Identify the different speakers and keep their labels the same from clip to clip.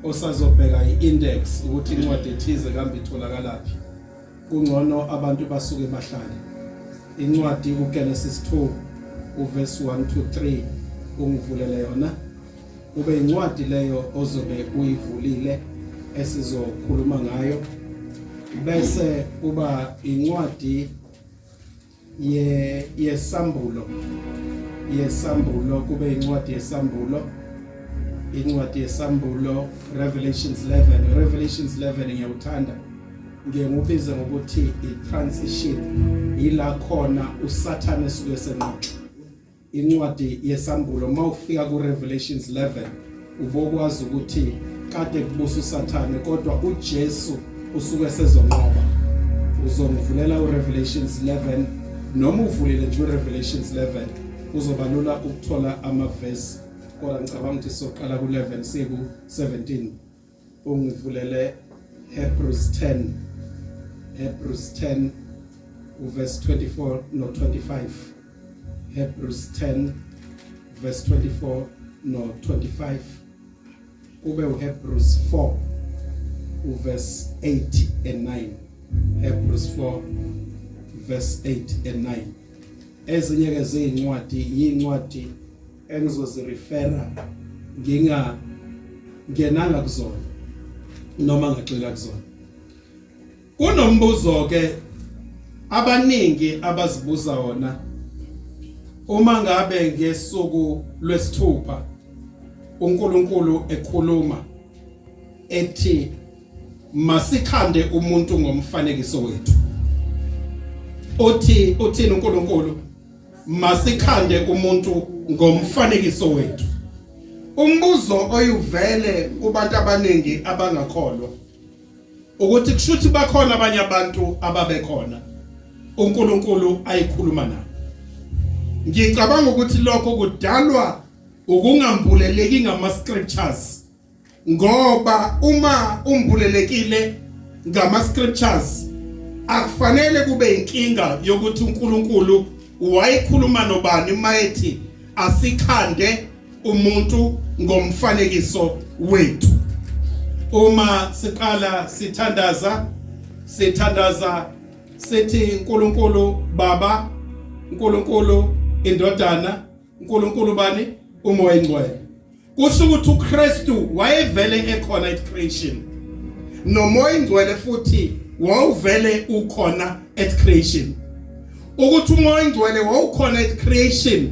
Speaker 1: osazobheka i-index ukuthi incwadi ethize kambe itholakalapi kungcono abantu basuke emahlale incwadi uGenesis 2 uverse 1 to 3 ungivulele yona kube incwadi leyo ozobe uyivulile esizokhuluma ngayo bese kuba incwadi yesambulo kube incwadi yesambulo Revelations 11 ngiyawuthanda ngiyengubiza ngokuthi i-transition ila khona uSathane esuke senqoqa incwadi yesambulo mawufika ku Revelations 11 ubokwazi ukuthi kade kubusa uSathane kodwa uJesu usuke sezonqoba uzongivulela uRevelations 11 noma uvulile nje uRevelations 11 uzobalula ukuthola amaverse kodwa ngicabanga ukuthi soqala ku11 siku 17 ungivulele Hebrews 10 uverse 24 no 25 Hebrews 10 verse 24 no 25 kube uHebrews 4 verse 8 and 9 Hebrews 4 verse 8 and 9 ezinye ke zincwadi engizozirefera ngenanga kuzona noma ngagxila kuzona kunombuzo ke abaningi abazibuza wona uma ngabe ngesuku lwesithupha uNkulunkulu ekhuluma ethi masikhande umuntu ngomfanekiso wethu uthini uNkulunkulu masikhande umuntu ngomfanekiso wethu umbuzo oyuvele kubantu abaningi abangakholwa ukuthi kushuthi bakhona abanye abantu ababekhona uNkulunkulu ayikhuluma nabo ngicabanga ukuthi lokho kudalwa ukungambuleleki ngama scriptures ngoba uma umbulelekile ngama scriptures akufanele kube inkinga yokuthi uNkulunkulu wayikhuluma nobani mayethi asikhande umuntu ngomfanekiso wethu uma siqala sithandaza sithi uNkulunkulu Baba uNkulunkulu Indodana uNkulunkulu bani uMoya Ingcwele kusho ukuthi uKristu wayevele ekhona at creation noMoya Ingcwele futhi wawuvele ukhona at creation ukuthi uMoya Ingcwele wawukhona at creation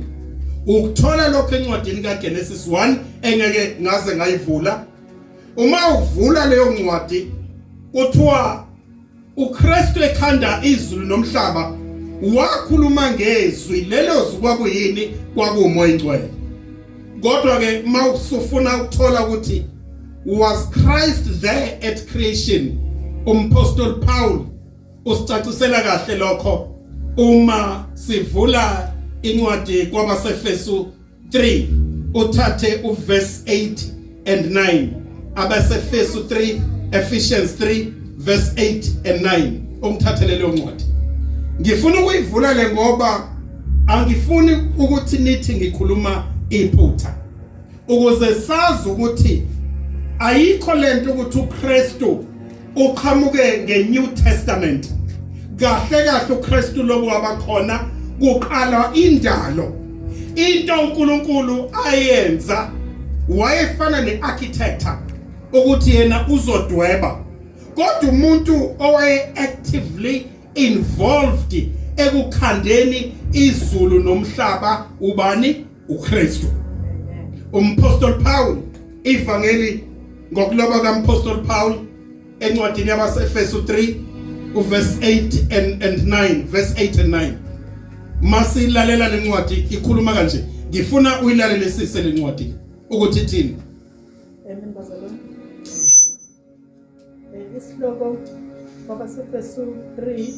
Speaker 1: ukuthola lokho encwadini kaGenesis 1 engeke ngaze ngayivula uma uvula leyo ncwadi kuthiwa uKristu ekhanda izulu nomhlaba wakhuluma ngezwi lelo zwi kwakuyini kwakuMoya Ingcwele kodwa ke mawusufuna ukuthola ukuthi was Christ there at creation uMapostle Paul usicacisela kahle lokho uma sivula incwadi kwabaseFesu 3 uthathe uverse 8 and 9 abaseFesu 3 Ephesians 3 verse 8 and 9 ungithathele leyo ncwadi ngifuna ukuyivula le ngoba angifuni ukuthi nithi ngikhuluma iphutha ukuze sazi ukuthi ayikho lento ukuthi uKristu uqhamuke ngeNew Testament kahle uKristu lobo wabakhona kuqala indalo into uNkulunkulu ayenza wayefana nearchitect ukuthi yena uzodweba kodwa umuntu owaye actively involved ekukhandeni izulu nomhlaba ubani uKristu uMapostle Paul ivangeli ngokuloba kaMapostle Paul encwadini yabaseFesu 3 uverse 8 and 9 verse 8 and 9 masilalela lencwadi ikhuluma kanje ngifuna uyilalele sise lencwadi ukuthi ithini
Speaker 2: amen bazalwane isihloko kwabaseFesu 3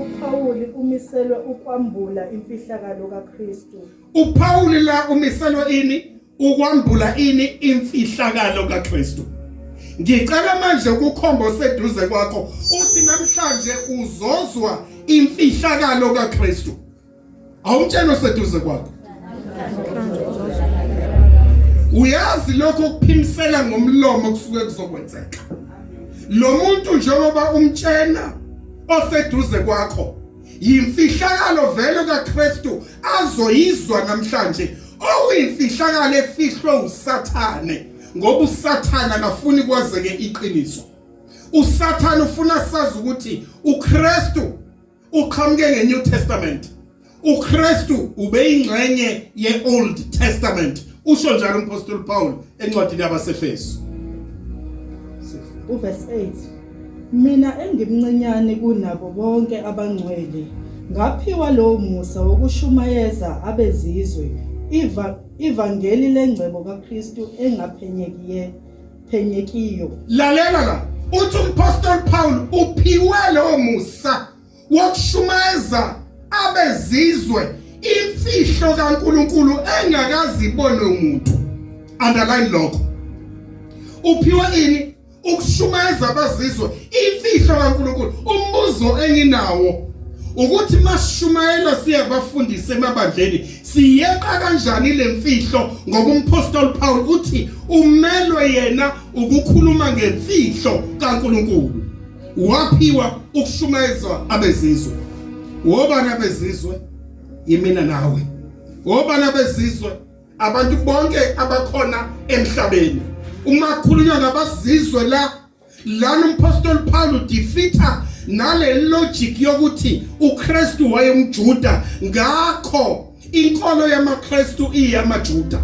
Speaker 2: uPaul umiselwe ukwambula imfihlakalo kaKristu
Speaker 1: uPaul la umiselwe ini ukwambula ini imfihlakalo kaKristu ngicela manje ukukhomba seduze kwakho uthi namhlanje uzozwa imfihlakalo kaKristu awumtshela seduze kwakho
Speaker 3: uyazi lokho ukuphimisela ngomlomo kusuke kuzokwenzeka. Lo muntu njengoba umtshena oseduze kwakho yimfihlakalo vele kaKristu azoyizwa namhlanje okuyimfihlakalo efihlwe uSathane ngoba uSathane akafuni kwazeke iqiniso. uSathane ufuna sazi ukuthi uKristu uqhamuke ngeNew Testament. uKristu ubeyingxenye yeOld Testament. Usho njalo uMpostoli Paul encwadini yabaseFesu.
Speaker 2: Uverse 8. Mina engimncinyane kunabo bonke abangcwele ngaphiwa lo musa wokushumayeza abezizwe ivangeli lengcebo kaKristu engaphenyekiyo.
Speaker 3: Lalela la, uthi uMpostoli Paul uphiwe lo musa wokushumayeza abezizwe imfihlo kaNkulunkulu engakazibone umuntu. Underline lokho. Uphiwe ini? Ukushumayeza abazizwe imfihlo kaNkulunkulu. Umbuzo enginawo ukuthi masishumayela siyabafundisa emabandleni siyeqa kanjani lemfihlo ngoba uMpostoli Paul uthi umelwe yena ukukhuluma ngemfihlo kaNkulunkulu. Waphiwa ukushumayeza abezizwe. Wobani abezizwe? Yimina nawe. Wobani abezizwe? Abantu bonke abakhona emhlabeni. Uma kukhulunywa ngabazizwe lana uMpostoli Paul defeater nale logic yokuthi uKristu wayemjuda ngakho inkolo yamaKristu iyamaJuda.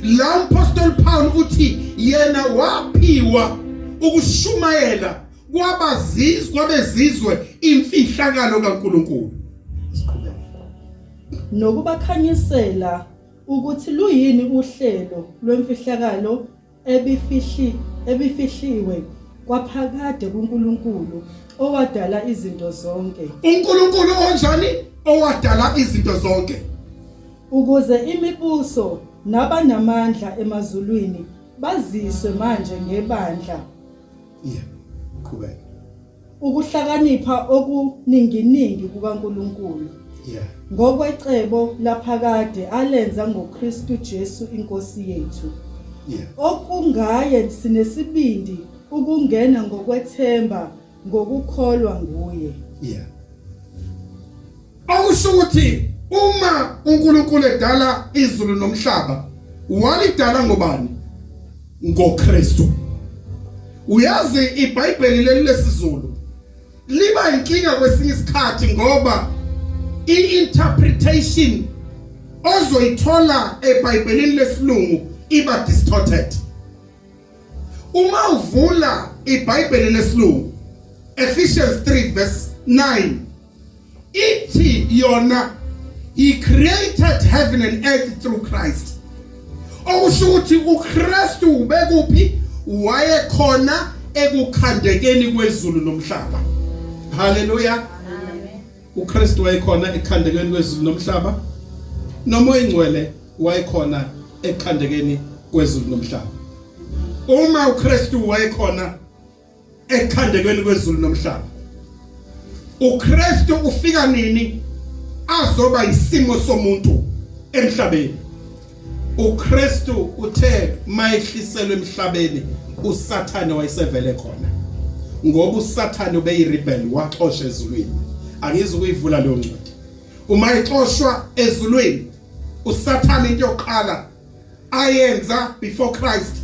Speaker 3: La uMpostoli Paul uthi yena waphiwa ukushumayela kwabezizwe imfihlakalo kaNkulunkulu.
Speaker 2: Nokubakhanyisela ukuthi luyini uhlelo lwemfihlakalo ebifihliwe kwaphakade kuNkulunkulu owadala izinto zonke.
Speaker 3: uNkulunkulu onjani? Owadala izinto zonke.
Speaker 2: Ukuze imibuso nabanamandla emazulwini baziswe manje ngebandla.
Speaker 3: Qhubeka.
Speaker 2: Ukuhlakanipha okuninginingi kukaNkulunkulu. Ngokwecebo laphakade alenza ngoKristu Jesu inkosi yethu. Okungaye sinesibindi ukungena ngokwethemba ngokukholwa nguye.
Speaker 3: Akusho ukuthi uma uNkulunkulu edala izulu nomhlaba walidala ngobani? NgoKristu. Uyazi iBhayibheli lesizulu liba inkinga kwesinye isikhathi ngoba i-interpretation ozoyithola eBhayibhelini lesilungu iba distorted. Uma uvula iBhayibheli lesilungu Ephesians 3 verse 9 ithi yona he created heaven and earth through Christ. Okusho ukuthi uKristu ubekuphi? Wayekhona ekukhandekeni kwezulu nomhlaba. Hallelujah.
Speaker 4: Amen.
Speaker 1: uKristu wayekhona ekhandekeni kwezulu nomhlaba. Nomoya ingcwele wayekhona ekhandekeni kwezulu nomhlaba. Uma uKristu wayekhona ekhandekeni kwezulu nomhlaba, uKristu ufika nini azoba isimo somuntu emhlabeni? uKristu uthe mayehliselwe emhlabeni uSathane wayesevele khona ngoba uSathane ubeyirebel waxoshwa ezulwini. Angizi ukuyivula leyo ncwadi. Uma exoshwa ezulwini uSathane into yokuqala ayenza before Christ,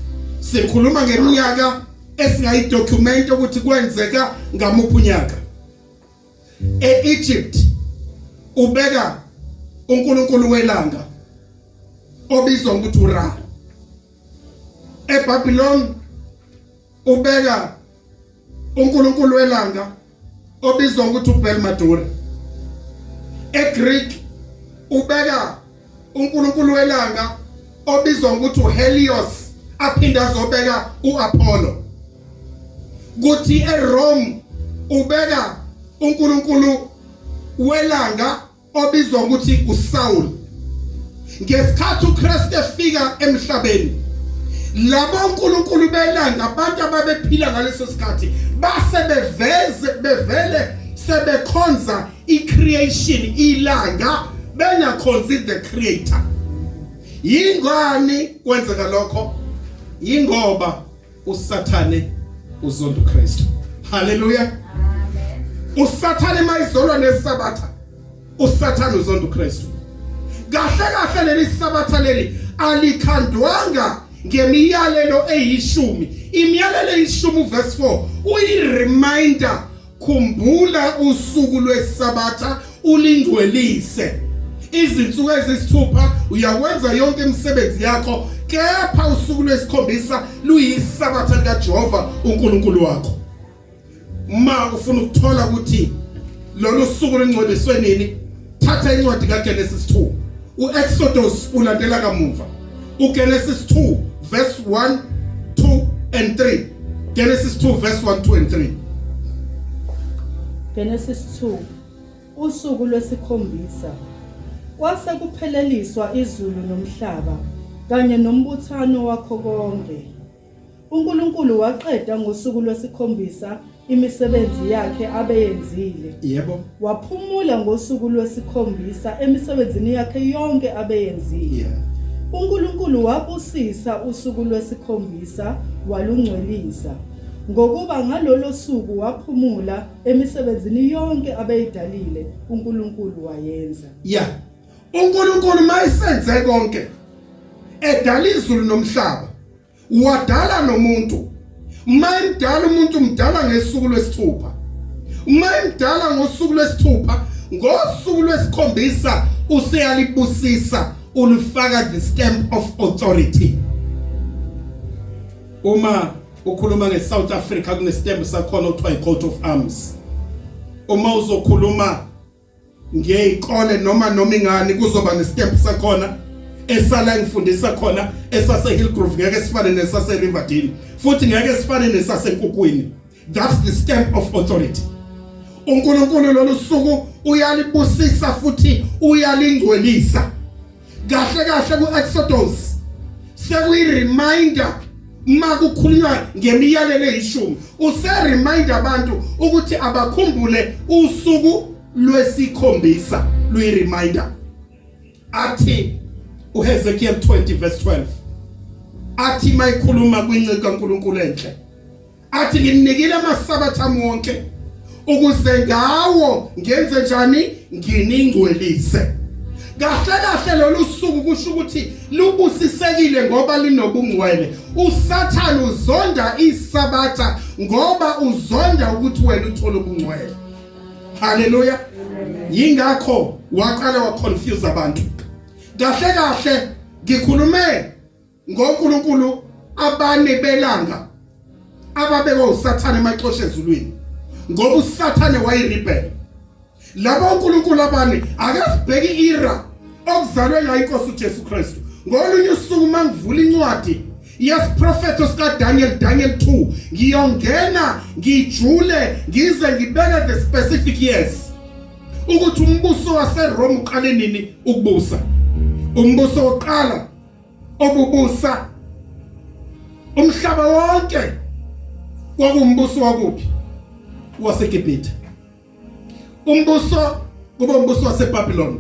Speaker 1: sikhuluma ngeminyaka esingayidocument ukuthi kwenzeka ngamuphi unyaka. eEgypt ubeka uNkulunkulu welanga obizwa ukuthi uRa. eBabylon ubeka uNkulunkulu welanga obizwa ukuthi uBelmadura. eGreek ubeka uNkulunkulu welanga obizwa ukuthi uHelios aphinda azobeka uApollo. Kuthi eRome ubeka uNkulunkulu welanga obizwa ukuthi uSaul. Ngesikhathi uKristu efika emhlabeni, labo uNkulunkulu belanga abantu ababephila ngaleso sikhathi base bevele sebekhonza icreation ilanga bengakhonzi the creator.
Speaker 3: Yingani kwenzeka lokho? Yingoba uSathane uzonda uKristu. Hallelujah. Amen. uSathane mayizolwa nesabatha. uSathane uzonda uKristu. Kahle leli sabatha leli alikhandwanga ngemiyalelo eyishumi. Imiyalelo eyishumi verse 4 uyi-reminder, khumbula usuku lwesabatha ulingcwelise. Izinsuku ezisithupha uyawenza yonke imisebenzi yakho, kepha usuku lwesikhombisa luyisabatha likaJehova uNkulunkulu wakho. Ma ufuna ukuthola ukuthi lolu suku lengcweliswe nini, thatha incwadi kaGenesis 2, uExodus ulandela kamuva, uGenesis 2 verse 1, 2 and 3. Genesis 2 verse 1, 2 and 3.
Speaker 2: Genesis 2 usuku lwesikhombisa kwase kupheleliswa izulu nomhlaba kanye nombuthano wakho konke. uNkulunkulu waqeda ngosuku lwesikhombisa imisebenzi yakhe abeyenzile.
Speaker 3: Yebo.
Speaker 2: Waphumula ngosuku lwesikhombisa emisebenzini yakhe yonke abeyenzile. uNkulunkulu wabusisa usuku lwesikhombisa walungcwelisa, ngokuba ngalolo suku waphumula emisebenzini yonke abeyidalile uNkulunkulu wayenza.
Speaker 3: uNkulunkulu mayisenze konke, edala izulu nomhlaba, wadala nomuntu. Mayimdala umuntu mdala ngesuku lwesithupha. Mayimdala ngosuku lwesithupha, ngosuku lwesikhombisa useyalibusisa, ulufaka the stamp of authority. Uma ukhuluma ngeSouth Africa kunestamp sakhona okuthiwa icoat of arms. Uma uzokhuluma ngeyikole noma ingani kuzoba nestamp sakhona esala ngifundisa khona esase Hillgrove, ngeke sifane nesase Riverdale, futhi ngeke sifane nesase Nkukwini. That's the stamp of authority. uNkulunkulu lolu suku uyalibusisa futhi uyalingcwelisa. Kahle kuExodus sekuyi-reminder, makukhulunywa ngemiyalelo eyishumi use-reminder abantu ukuthi abakhumbule usuku lwesikhombisa, luyi-reminder. Athi uHezekiel 20 verse 12 athi mayikhuluma kwinciko kaNkulunkulu enhle, athi nginikile amasabatha wonke ukuze ngawo ngenze njani, nginingcwelise. Kahle lolu suku kusho ukuthi lubusisekile ngoba linobungcwele. uSathane uzonda isabatha ngoba uzonda ukuthi wena uthole ubungcwele. Hallelujah. Yingakho waqala waconfuse abantu. Kahle ngikhulume ngoNkulunkulu abane belanga ababekwa uSathane emaxoshe ezulwini, ngoba uSathane wayirebel. Labo uNkulunkulu abane akasibheki ira okuzalwe ngayo iNkosi uJesu Kristu. Ngolunye usuku mangivula incwadi yesiprofeto sika Daniel 2, ngiyongena ngijule ngize ngibeke the specific years ukuthi umbuso waseRome uqale nini ukubusa. Umbuso oqala obubusa umhlaba wonke kwakuwumbuso wakuphi? WaseGibhithe. Umbuso kuba umbuso waseBabylon.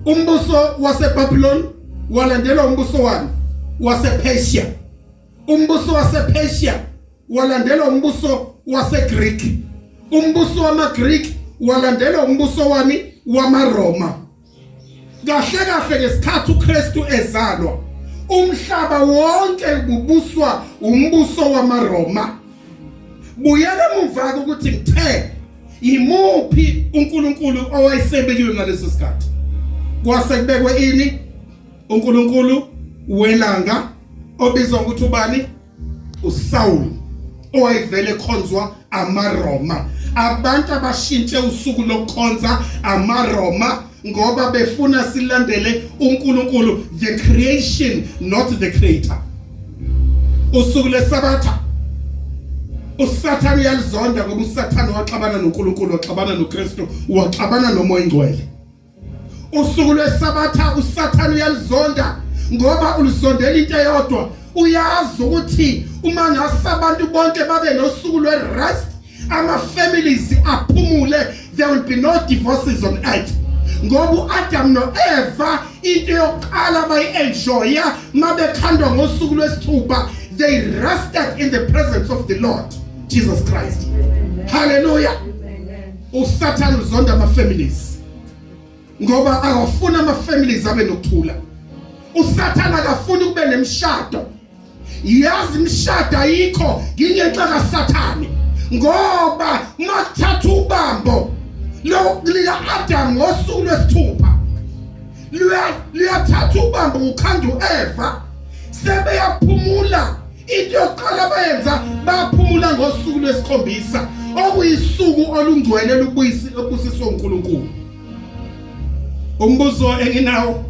Speaker 3: Umbuso waseBabylon walandelwa umbuso wani? WasePersia. Umbuso wasePersia walandelwa umbuso waseGreek. Umbuso wamaGreek walandelwa umbuso wani? WamaRoma. Kahle ngesikhathi uKristu ezalwa, umhlaba wonke ubuswa umbuso wamaRoma. Buyela emuva ukuthi ngithe imuphi uNkulunkulu owayesebekiwe ngaleso sikhathi. Kwase kubekwe ini? uNkulunkulu welanga obizwa ukuthi ubani? uSaul, owayevele ekhonzwa amaRoma. Abantu abashintshe usuku lokukhonza amaRoma ngoba befuna silandele uNkulunkulu, the creation not the creator. Usuku lesabatha uSathane uyalizonda ngoba uSathane waxabana noNkulunkulu, waxabana noKristu, waxabana noMoya Ngcwele. Usuku lwesabatha uSathane uyalizonda ngoba ulizondela into eyodwa. Uyazi ukuthi uma ngasabantu bonke babe nosuku lwerest, ama families aphumule, there will be no divorces on earth. ngoba uAdam noEva into yokuqala bayi-enjoya mabekhandwa ngosuku lwesithupha, they rested in the presence of the Lord Jesus Christ. Hallelujah. uSathane uzonda ama-families ngoba akafuna ama-families abe nokuthula. uSathane akafuni kube nemishado. Yazi imishado ayikho ngingenxa kaSathane ngoba makuthatha ubambo lo lika-Adam ngosuku lwesithupha luyathatha ubambo ukhanda uEva sebeyaphumula. Into yokuqala bayenza baphumula ngosuku lwesikhombisa okuyisuku olungcwele lobusiswa uNkulunkulu. Umbuzo enginawo,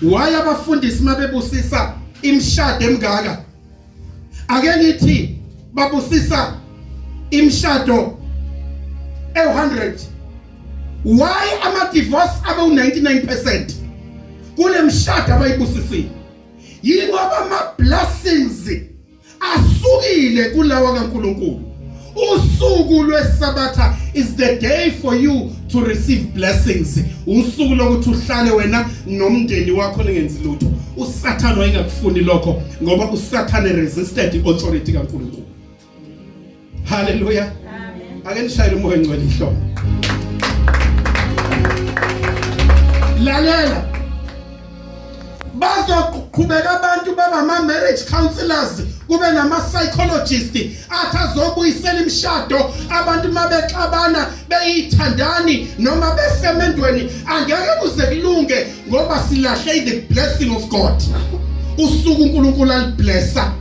Speaker 3: why abafundisi mabebusisa imishado emngaka ake ngithi babusisa imishado e100, why ama divorce abe u99% kule mishado abayibusisile? Yingoba ama blessings asukile kulawa kaNkulunkulu. Usuku lweSabatha is the day for you to receive blessings. Usuku lokuthi uhlale wena nomndeni wakho ningenzi lutho. uSathane wayengakufuni lokho ngoba uSathane resisted i-authority kaNkulunkulu. Hallelujah. Amen. Ake nishayele umoya engcwele ihlobo. Lalela. Bazoqhubeka abantu baba marriage counselors, kube nama psychologists athazobuyisela imishado abantu mabexabana beyithandani noma besemendweni angeke kuze kulunge ngoba silahle the blessing of God. Usuku uNkulunkulu aliblessa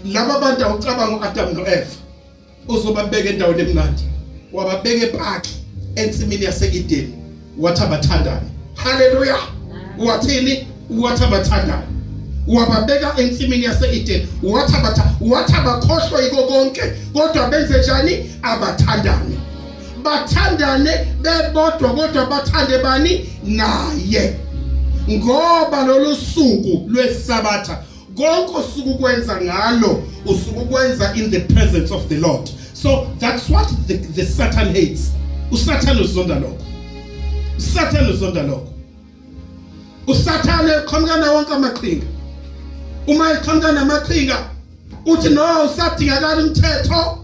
Speaker 3: laba abantu awucabanga uAdam noEva uzobabeka endaweni emnandi, wababeka epark ensimini yaseEden wathi abathandani. Hallelujah. Wathini? Wathi abathandani. Wababeka ensimini yaseEden wathi abakhohlwa yiko konke kodwa benze njani? Abathandani. Bathandane bebodwa kodwa bathande bani? Naye. Ngoba lolu suku lweSabatha konke usuku kwenza ngalo usuku kwenza in the presence of the Lord. So that's what the Satan hates. uSathane uzonda lokho. uSathane uzonda lokho. uSathane uqhamuka nawo wonke amaqhinga. Uma eqhamuka namaqhinga uthi no usadingakala umthetho.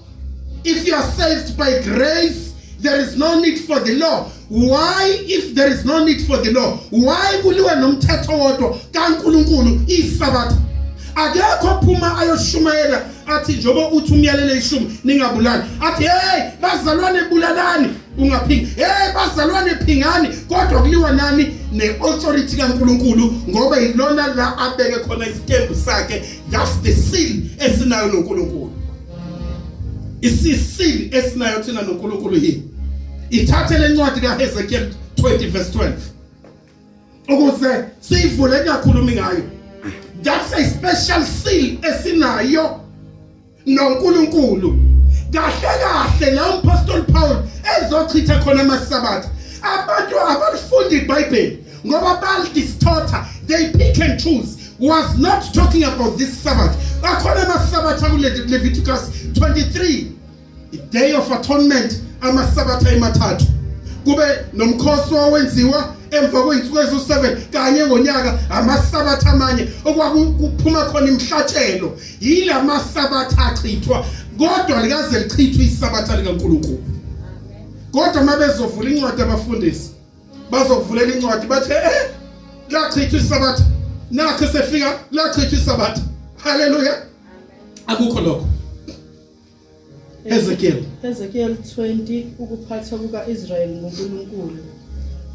Speaker 3: If you are saved by grace, there is no need for the law. Why, if there is no need for the law, why kuliwe nomthetho wodwa kaNkulunkulu iSabatha? Akekho phuma ayoshumayela athi njoba uthi umyalele ishumi ningabulali. Athi hey bazalwane bulalani ungaphingi. Hey bazalwane phingani kodwa kuliwa nani? Ne-authority kaNkulunkulu ngoba yilona la abeke khona isitembu sakhe. That's the seal esinayo noNkulunkulu. Isisil esinayo thina noNkulunkulu yini? Ithathe lencwadi kaHezekiel 20 verse 12. Ukuze siyivule kakhuluma ngayo. That's a special seal esinayo noNkulunkulu. Kahle la Apostle Paul ezochitha khona amaSabatha. Abantu abafundi iBhayibheli ngoba bal-distorta, they pick and choose. Was not talking about this Sabbath. Akhona amaSabatha ku Leviticus 23, the day of atonement, amaSabatha emathathu. Kube nomkhosi owenziwa emva kweinsuku ezo7 kanye ngonyaka, amaSabatha amanye okwakuphuma khona imhlatshelo. Yila maSabatha achithwa kodwa likaze lichithwe iSabatha likaNkulunkulu. Kodwa mabezovula incwadi abafundisi bazokuvulela incwadi bathi lachithwa iSabatha. Nakho sefika lachithwa iSabatha. Hallelujah. Akukho lokho. Ezekiel
Speaker 2: 20 ukuphathwa kukaIsrayeli ngoNkulunkulu.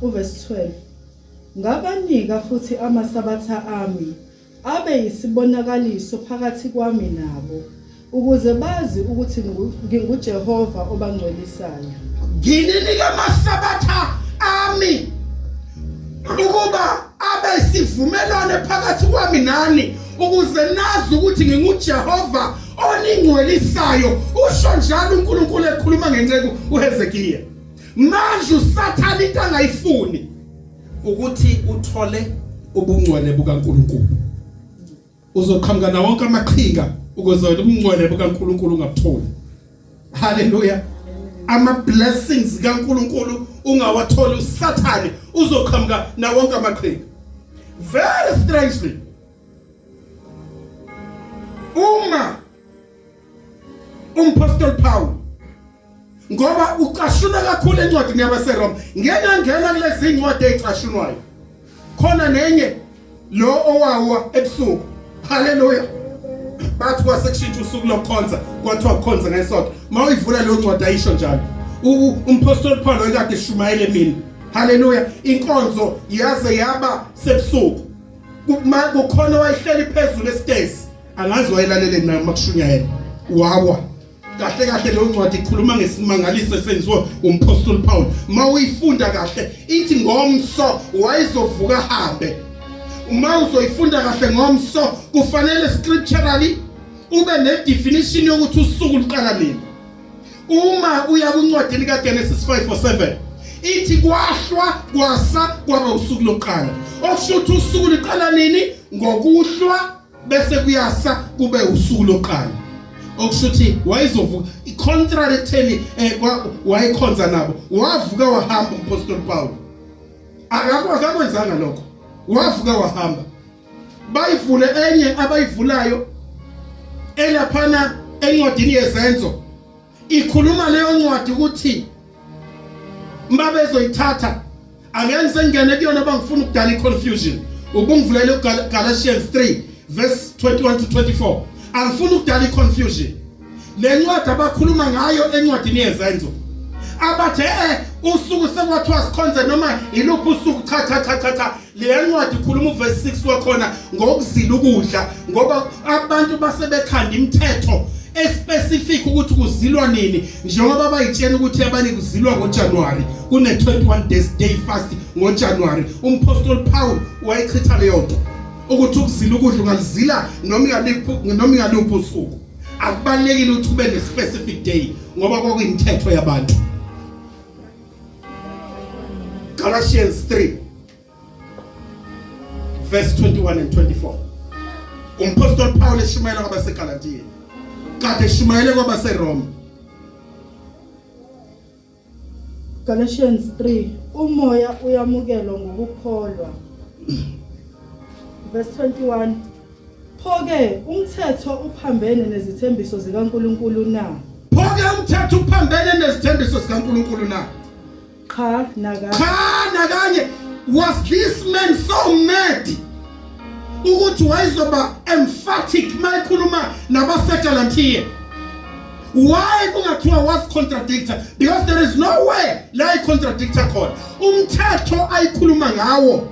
Speaker 2: Uverse 12. Ngabanika futhi amaSabatha ami abe yisibonakaliso phakathi kwami nabo ukuze bazi ukuthi nginguJehova obangcwelisayo.
Speaker 3: Nginika amaSabatha ami ukuba abe sivumelane phakathi kwami nani ukuze nazi ukuthi nginguJehova oningcwelisayo. Usho njalo uNkulunkulu ekhuluma ngenceku uHezekiya. Manje uSathane into angayifuni ukuthi uthole ubungcwele bukaNkulunkulu. Uzoqhamuka na wonke amaqhinga ukuze ubungcwele bukaNkulunkulu ungabutholi. Hallelujah. Ama blessings kaNkulunkulu ungawatholi. uSathane uzoqhamuka na wonke amaqhinga. Very strangely, uma umpostoli Paul ngoba uqashuna kakhulu encwadini yabaseRoma, ngena kulezi incwadi ezicashunwayo khona nenye lo owawa ebusuku. Hallelujah. Bathi kwasekushintsha usuku lokukhonza kwathiwa kukhonza ngesonto. Mawuyivula lo ncwadi ayisho njalo. Umpostoli Paul ekade eshumayele mina. Hallelujah. Inkonzo yaze yaba sebusuku. Kukhona wayehleli phezulu esitezi. Angazi wayelalele nayo makushunyayela. Wawa. Kahle lo ncwadi ikhuluma ngesimangaliso esenziwe umpostoli Paul. Mawuyifunda kahle ithi ngomso wayezovuka hambe. Uma uzoyifunda kahle ngomso kufanele scripturally ube ne definition yokuthi usuku luqala nini. Uma uya kuncwadini kaGenesis 5:7 ithi kwahlwa kwasa kwaba usuku lokuqala. Okusho ukuthi usuku luqala nini? Ngokuhlwa bese kuyasa kube usuku lokuqala. Okusho ukuthi wayezovuka contrary theni wayekhonza nabo. Wavuka wahamba umpostoli Paul. Akakwenzanga lokho. Wavuka wahamba. Bayivule enye abayivulayo elaphana encwadini yezenzo. Ikhuluma leyo ncwadi ukuthi mbabe ezoyithatha angeke sengene kuyona bangifuna ukudala iconfusion. Ubungivulele uGalatians 3 verse 21 to 24. Angifuna ukudala iconfusion. Le ncwadi abakhuluma ngayo encwadini yezenzo abathe usuku sekwathiwa sikhonze noma iluphi usuku cha le ncwadi ikhuluma uverse 6 wakhona ngokuzila ukudla ngoba abantu basebekhanda imithetho especific ukuthi kuzilwa nini njengoba bayitshena ukuthi abanye kuzilwa ngoJanuary kune 21 days day fast ngoJanuary. Umpostoli Paul wayichitha leyo nto ukuthi ukuzila ukudla ungalizila noma ingaluphi usuku. Akubalekile ukuthi ube ne specific day ngoba kwakuyimithetho yabantu. Galatians 3 verse 21 and 24. Umpostoli Paul eshumayela kwabaseGalatiya kade eshumayele kwabaseRoma.
Speaker 2: Galatians 3 umoya uyamukelwa ngokukholwa. Verse 21 Pho-ke umthetho uphambene nezithembiso zikaNkulunkulu na?
Speaker 3: Pho-ke umthetho uphambene nezithembiso zikaNkulunkulu na?
Speaker 2: Cha nakanye.
Speaker 3: Was this man so mad ukuthi wayezoba emphatic mayikhuluma nabaseGalatiya? Why kungathiwa was contradictor? Because there is no way la contradictor khona. Umthetho ayikhuluma ngawo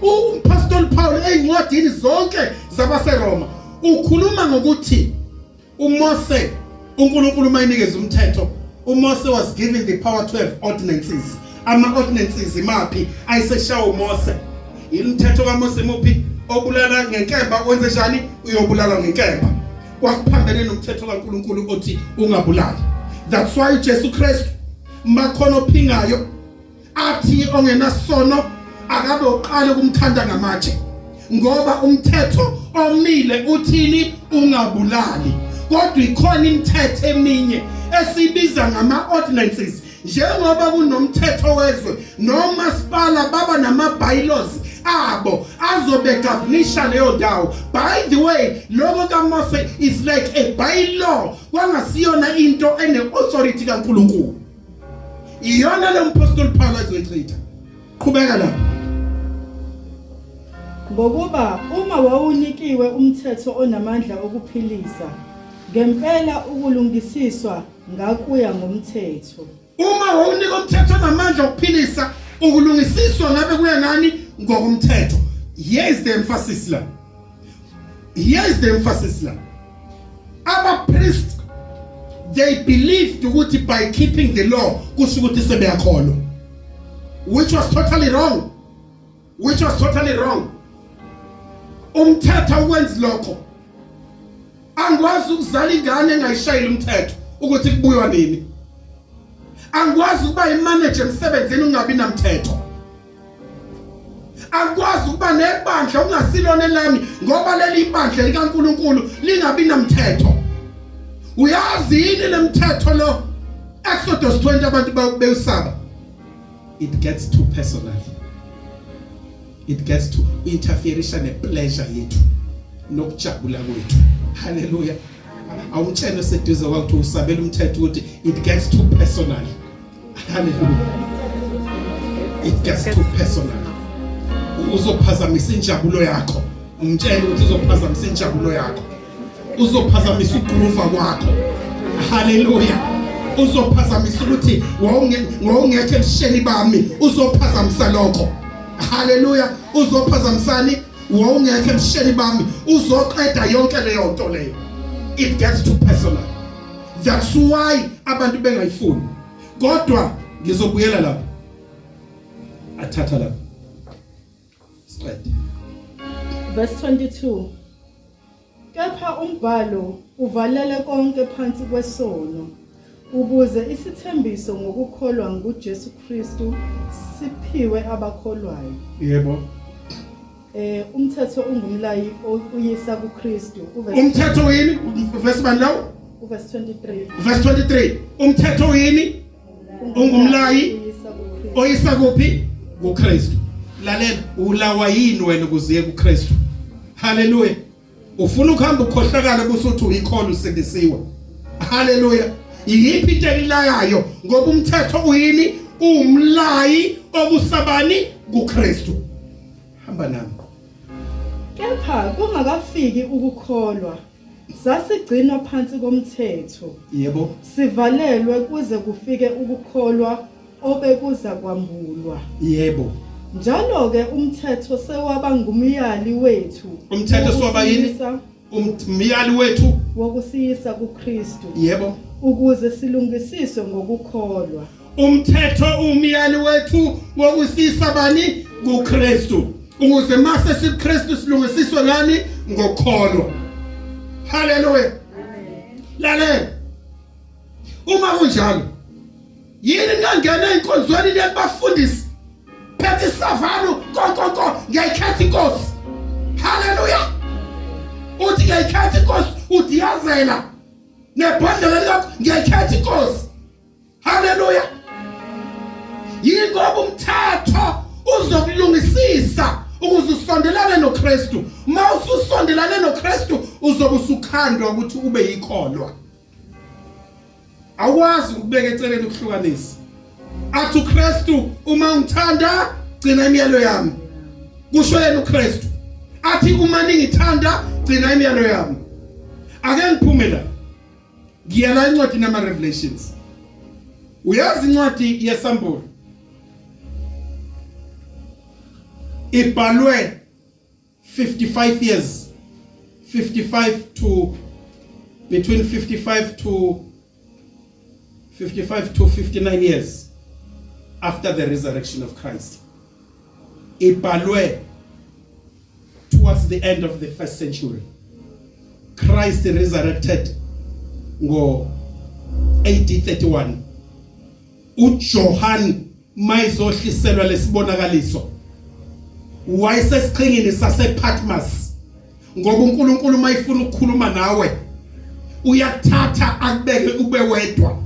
Speaker 3: umpostoli Paul encwadini zonke zabaseRoma ukhuluma ngokuthi uMose uNkulunkulu mayinikeza umthetho. uMose was given the power to have ordinances. Ama-ordinances imaphi ayiseshawo uMose. Imthetho kaMose muphi? Obulala ngenkemba wenze njani? Uyobulala ngenkemba. Kwakuphambene nomthetho kaNkulunkulu othi ungabulali. That's why uJesu Kristu makhono phingayo athi ongenasono akabe uqale kumkhanda ngamatshe ngoba umthetho omile uthini? Ungabulali. Kodwa ikhona imithetho eminye esibiza ngama-ordinances njengoba kunomthetho wezwe nomasipala baba nama-bylaws abo azobegovernisha leyo ndawo. By the way, lokho kaMose is like a bylaw kwangasiyona into ene-authority kaNkulunkulu. Iyona le mpostoli Paul azoyichitha. Qhubeka lapho.
Speaker 2: Ngokuba uma wawunikiwe umthetho onamandla okuphilisa ngempela ukulungisiswa ngakuya ngomthetho.
Speaker 3: Uma wawunika umthetho onamandla okuphilisa ukulungisiswa ngabe kuya ngani? Ngokomthetho. Here is the emphasis la. Aba priests they believed ukuthi by keeping the law kusho ukuthi sebeyakholwa, which was totally wrong. Umthetho wenza lokho. Angikwazi ukuzala ingane engayishayile umthetho ukuthi kubuywa nini. Angikwazi ukuba imanager emsebenzini ungabi namthetho. Angikwazi ukuba nebandla ungasilona lami ngoba leli ibandla likaNkulunkulu lingabi namthetho. Uyazi yini lemthetho lo? Exodus 20 abantu bewusaba. It gets too personal. it gets to interferisha nepleasure yethu nokujabula kwethu. Hallelujah. Awumtshela seduze kwakho usabela umthetho ukuthi it gets too personal. Hallelujah. It gets too personal. Uzophazamisa injabulo yakho. Umtshela ukuthi uzophazamisa injabulo yakho. Uzophazamisa ukugroove kwakho. Hallelujah. Uzophazamisa ukuthi wawungekho ebisheni bami, uzophazamisa lokho. Hallelujah. Uzophazamisani wawungekho ebisheni bami, uzoqeda yonke leyo nto leyo. It gets too personal. That's why abantu bengayifuni. Kodwa ngizobuyela lapha. Athatha lapha. Straight.
Speaker 2: Verse 22. Kepha umbhalo uvalele konke phansi kwesono, ukuze isithembiso ngokukholwa nguJesu Kristu siphiwe abakholwayo.
Speaker 3: Yebo.
Speaker 2: Umthetho ungumlayi uyisa kuKristu.
Speaker 3: Umthetho yini? Verse bani lawo?
Speaker 2: Verse 23.
Speaker 3: Verse 23. Umthetho yini? Ungumlayi oyisa kuphi? kuKristu. Lalela, ulawa yini wena ukuziye kuKristu? Hallelujah. Ufuna ukuhamba ukhohlakala busuthi uyikholwa usindisiwe. Hallelujah. Yiphi into elilayayo ngoba umthetho uyini? Umlayi okusabani kuKristu. Hamba nami.
Speaker 2: Kepha kungakafiki ukukholwa, sasigcinwa phansi komthetho.
Speaker 3: Yebo.
Speaker 2: Sivalelwe kuze kufike ukukholwa obekuza kwambulwa.
Speaker 3: Yebo.
Speaker 2: Njalo ke umthetho sewaba ngumyali wethu.
Speaker 3: Umthetho swaba yini? Umyali wethu
Speaker 2: wokusiyisa kuKristu.
Speaker 3: Yebo.
Speaker 2: Ukuze silungisiswe ngokukholwa.
Speaker 3: Umthetho umyali wethu wokusiyisa bani? kuKristu. Ukuze mase siKristu silungisiswe ngani? Ngokholwa. Hallelujah. Amen. Lalela. Uma kunjalo, yini ngangena enkonzweni lebafundisi? Phethe savano konkonko ngiyayikhetha inkosi. Hallelujah. Uthi ngiyayikhetha inkosi, udiyazela. Nebhodlela lakho ngiyayikhetha inkosi. Hallelujah. Yini ngoba umthetho uzokulungisisa ukuze usondelane noKristu. Mawususondelane noKristu uzobe usukhandwa ukuthi ube yikholwa. Awazi ukubeka eceleni ukuhlukanisa. Athi uKristu uma ungithanda gcina imiyalo yami. Kusho yena uKristu. Athi uma ningithanda gcina imiyalo yami. Ake ngiphume la. Ngiyala incwadi nama Revelations. Uyazi incwadi yesambulo. Ibhalwe 55 years. 55 to between 55 to 59 years after the resurrection of Christ. Ibhalwe towards the end of the first century. Christ resurrected ngo AD 31. uJohn mayizohliselwa lesibonakaliso. Wayesesiqhingini sasePatmos. Ngoba uNkulunkulu mayifuna ukukhuluma nawe, uyathatha akubeke ube wedwa.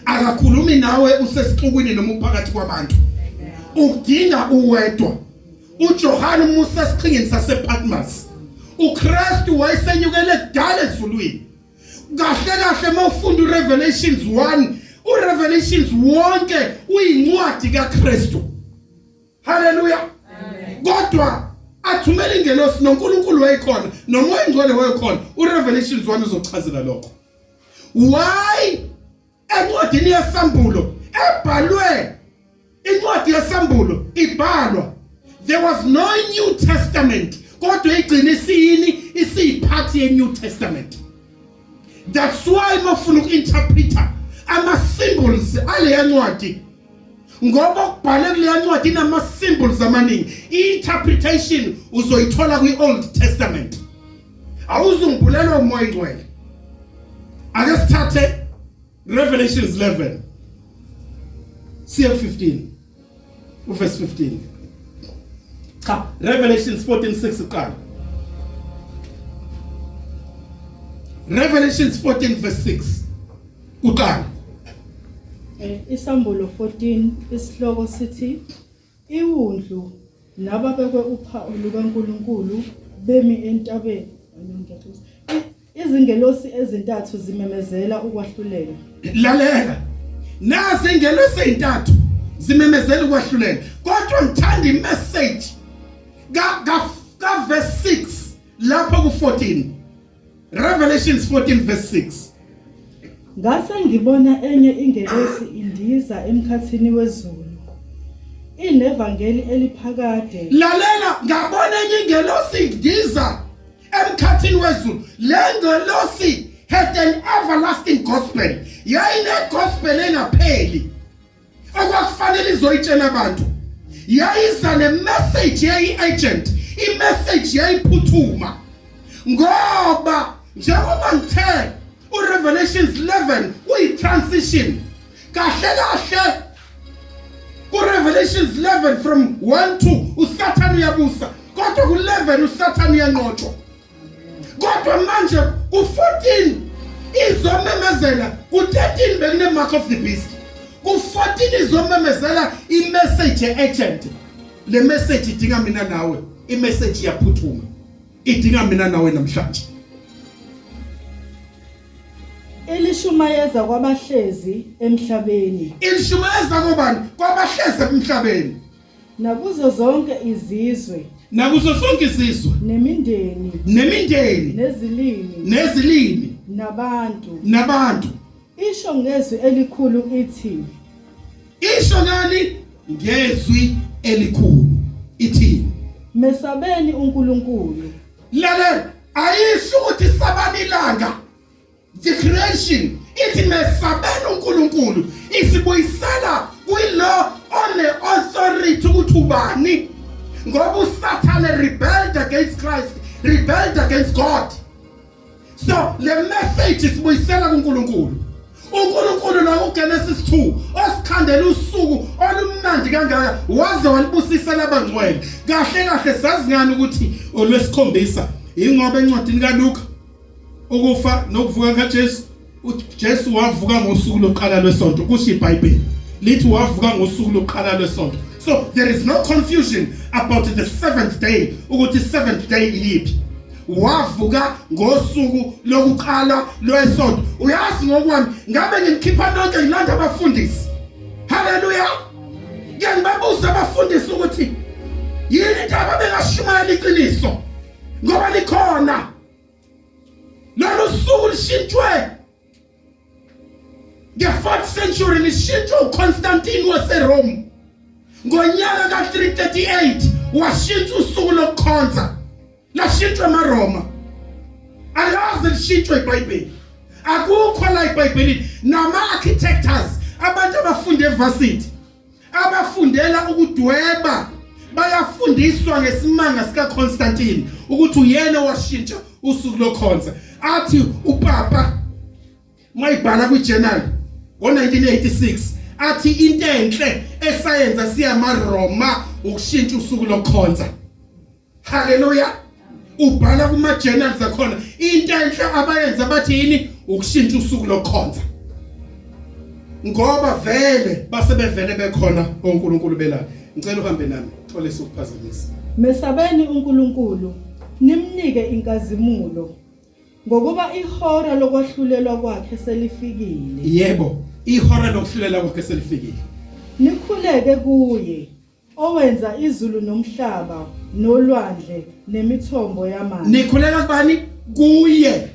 Speaker 3: Akakhulumi nawe usesixukwini noma uphakathi kwabantu. Udinga uwedwa. uJohn Musa esiqhingini sasePatmos. uKristu wayesenyukele kudala ezulwini. Kahle mawufunda uRevelations 1, uRevelations wonke uyincwadi kaKristu. Hallelujah. Kodwa athumela ingelosi noNkulunkulu wayekhona nomoya ngcwele wayekhona. uRevelations 1 uzochazela lokho. Why encwadini yesambulo ebhalwe incwadi yesambulo ibhalwa, there was no New Testament, kodwa igcina isiyini? Isiyiphathi ye-New Testament. That's why mafuna uku-interpreta ama-symbols aleya ncwadi. Ngoba ukubhale kuleya ncwadi inama-symbols amaningi. I-interpretation uzoyithola kwi-Old Testament. Awuzungibulelwa umoya ngcwele. Ake sithathe Revelations 11. Siya 15. Verse 15. Cha, Revelations 14:6 uqala. Revelations 14 verse 6 uqala.
Speaker 2: Isambulo 14 isihloko sithi iwundlu nababekwe uphawu lukaNkulunkulu bemi entabeni. Izingelosi ezintathu zimemezela ukwahlulela.
Speaker 3: Lalela. Nasi ingelosi ezintathu zimemezela ukwahlulela. Kodwa ngithanda imessage ka verse 6 lapho ku14. Revelations 14 verse 6.
Speaker 2: Ngase ngibona enye ingelosi indiza emkhathini wezulu. Inevangeli eliphakade.
Speaker 3: Lalela, ngabona enye ingelosi indiza emkhathini wezulu. Le ngelosi had an everlasting gospel. Yayine gospel engapheli. Okwakufanele izoyitshela abantu. Yayiza ne-message yayi-agent. I-message yayiphuthuma. Ngoba njengoba ngithe uRevelations 11 uyi-transition. Kahle kahle kuRevelations 11 from 1-2 uSathane uyabusa. Kodwa ku11 uSathane uyanqotshwa. Kodwa manje ku14 izomemezela, ku13 bekune mark of the beast. Ku14 izomemezela i-message ye-agent. Le message idinga mina nawe. I-message yaphuthuma. Idinga mina nawe namhlanje.
Speaker 2: Elishumayeza kwabahlezi emhlabeni.
Speaker 3: Ilishumayeza kobani? Kwabahlezi emhlabeni.
Speaker 2: Nakuzo zonke izizwe.
Speaker 3: Nakuzo zonke izizwe.
Speaker 2: Nemindeni. Nezilimi. Nabantu. Isho ngezwi elikhulu ithi.
Speaker 3: Isho ngani? Ngezwi elikhulu ithi.
Speaker 2: Mesabeni uNkulunkulu.
Speaker 3: Lalela, ayisho ukuthi sabani ilanga. The creation ithi mesabeni uNkulunkulu. Isibuyisela kuyilo one authority ukuthi ubani. Ngoba uSathane rebelled against Christ, rebelled against God. So the message is buyisela kuNkulunkulu. uNkulunkulu la uGenesis 2 osikhandela usuku olumnandi kangaka waze walibusisa labangcwele. Kahle kahle sazi ngani ukuthi olwesikhombisa ingoba encwadini kaLuka ukufa nokuvuka kaJesu, uJesu wavuka ngosuku lokuqala lwesonto. Kusho iBhayibheli lithi wavuka ngosuku lokuqala lwesonto. So there is no confusion about the seventh day ukuthi seventh day yipi. Wavuka ngosuku lokuqala lwesonto. Uyazi ngokwami ngabe ngimkhipha nonke ngilanda abafundisi. Haleluya. Ngiyababuza abafundisi ukuthi yini indaba bengashumayela iqiniso ngoba likhona. Lolu suku lishintshwe. The 4th century lishintshwe uConstantine waseRome. Ngonyaka ka338 washintsha usuku lokukhonza. Lashintshwe eMaroma. Alazi lishintshwe iBhayibheli. Akukho la iBhayibheli nama-architects abantu abafunda evarsity abafundela ukudweba bayafundiswa ngesimanga sikaConstantine ukuthi uyena washintsha usuku lokukhonza. Athi upapa mayibhala kwijournal ngo1986 athi into enhle esayenza siyamaRoma ukushintsha usuku lokukhonza. Haleluya. Ubhala kuma journals akhona into enhle abayenza bathi yini ukushintsha usuku lokukhonza. Ngoba vele basebevele bekhona oNkulunkulu belapha. Ngicela uhambe nami xolisa ukuphazamisa.
Speaker 2: Mesabeni uNkulunkulu nimnike inkazimulo ngokuba ihora lokwahlulelwa kwakhe selifikile.
Speaker 3: Yebo, ihora lokuhlulela kwakhe selifikile.
Speaker 2: Nikhuleke kuye owenza izulu nomhlaba nolwandle nemithombo yamanzi.
Speaker 3: Nikhuleka kubani? Kuye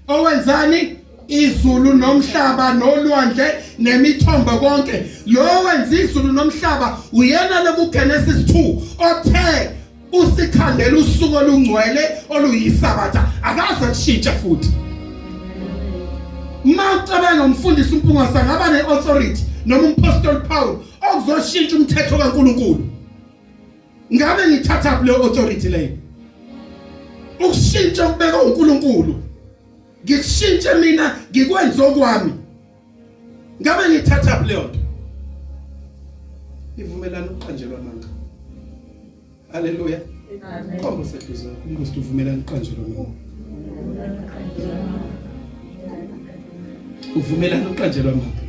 Speaker 3: owenzani izulu nomhlaba nolwandle nemithombo konke. Lo wenza izulu nomhlaba uyena lo kuGenesis 2 othe usikhandela usuku olungcwele oluyisabatha akaze kushintsha futhi. Mawucabanga umfundisi uMpungasa ngaba neauthority noma uMapostle Paul okuzoshintsha umthetho kaNkulunkulu. Ngabe ngithatha le authority leyo ukushintsha ukubeka uNkulunkulu. Ngikushintshe mina ngikwenza okwami. Ngabe ngithatha le nto. Ivumelana uqanjelwa manga. Haleluya. Amen. Kombo seduzo ukuthi uvumelana uqanjelwa manga. Uvumelana uqanjelwa manga.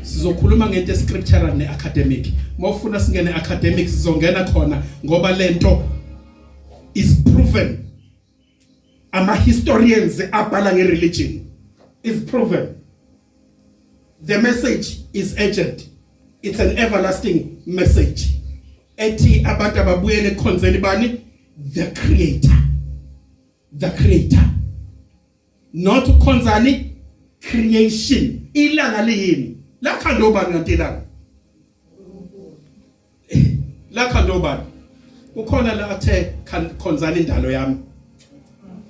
Speaker 1: sizokhuluma ngento escriptural neacademic. Mawufuna singene academic sizongena khona ngoba lento is proven. Ama historians abhala nge-religion is proven. The message is urgent. It's an everlasting message. Ethi abantu ababuyele ekhonzeni bani? The creator. The creator. Not khonzani creation. Ilanga liyini? La khandobani kanti ilanga? La khandobani. Ukhona la athe khonzani indalo yami.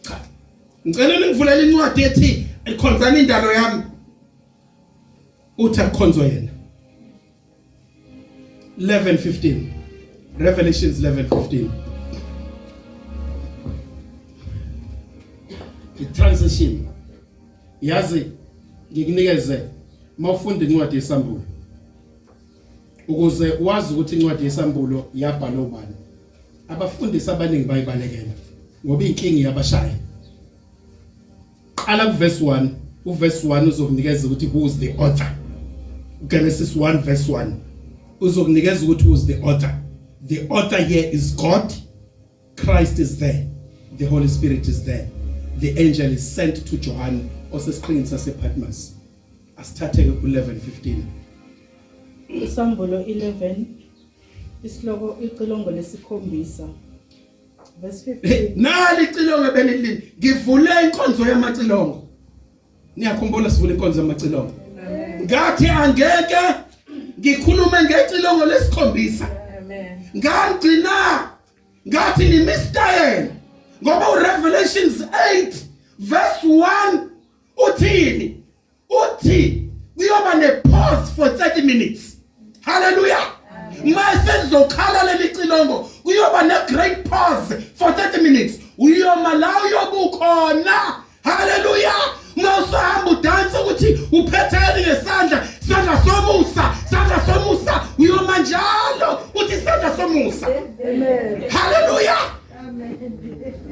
Speaker 1: Cha. Ngicela ningivulele incwadi ethi khonzani indalo yami. Uthi akukhonzwa yena. 11:15. Revelations 11:15. The transition. Yazi ngikunikeze mawufunda incwadi yesambulo. Ukuze wazi ukuthi incwadi yesambulo yabhalwa ubani. Abafundisi abaningi bayibalekela ngoba inkingi yabashaya. Qala kuverse 1, uverse 1 uzokunikeza ukuthi who is the author. Genesis 1 verse 1. Uzokunikeza ukuthi who is the author. The author here is God. Christ is there. The Holy Spirit is there. The angel is sent to John osescreen sasePatmos. Asithathe ku 11:15.
Speaker 2: Isambulo 11 isihloko icilongo lesikhombisa verse 15.
Speaker 3: Nali icilongo benilini ngivule inkonzo yamacilongo. Niyakhumbula sivule inkonzo yamacilongo. Ngathi angeke ngikhulume ngecilongo lesikhombisa. Amen. Ngagcina ngathi ni Mr. Ngoba uRevelations 8 verse 1 uthini? Uthi kuyoba ne-pause for 30 minutes. Hallelujah. Mase ngizokhala leli cilongo kuyoba ne-great pause for 30 minutes. Uyoma la uyobukhona. Hallelujah. Mawusahamba udansa ukuthi uphethele ngesandla sandla somusa uyoma njalo uthi sandla somusa. Amen. Hallelujah.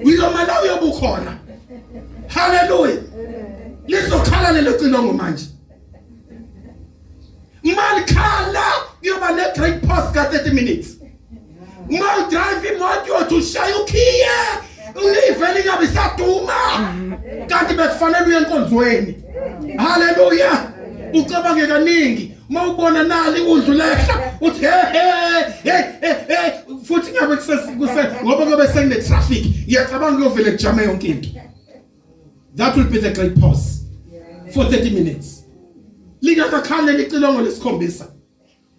Speaker 3: Uyoma la uyobukhona. Hallelujah. Lizokhala lelo cilongo manje. Malikhala kuyoba ne-great pause ka 30 minutes. Uma drive imoto uyoshaya ukhiye. Univele ngabe isaduma. Kanti bekufanele uye enkonzweni. Hallelujah. Ucabange kaningi. Mawubona nali udlulela uthi hey futhi ngabe kuse ngoba kube sene traffic. Ngiyacabanga uyovele kujama yonke into. That will be the great pause for 30 minutes. Lingakakhale licilongo lesikhombisa.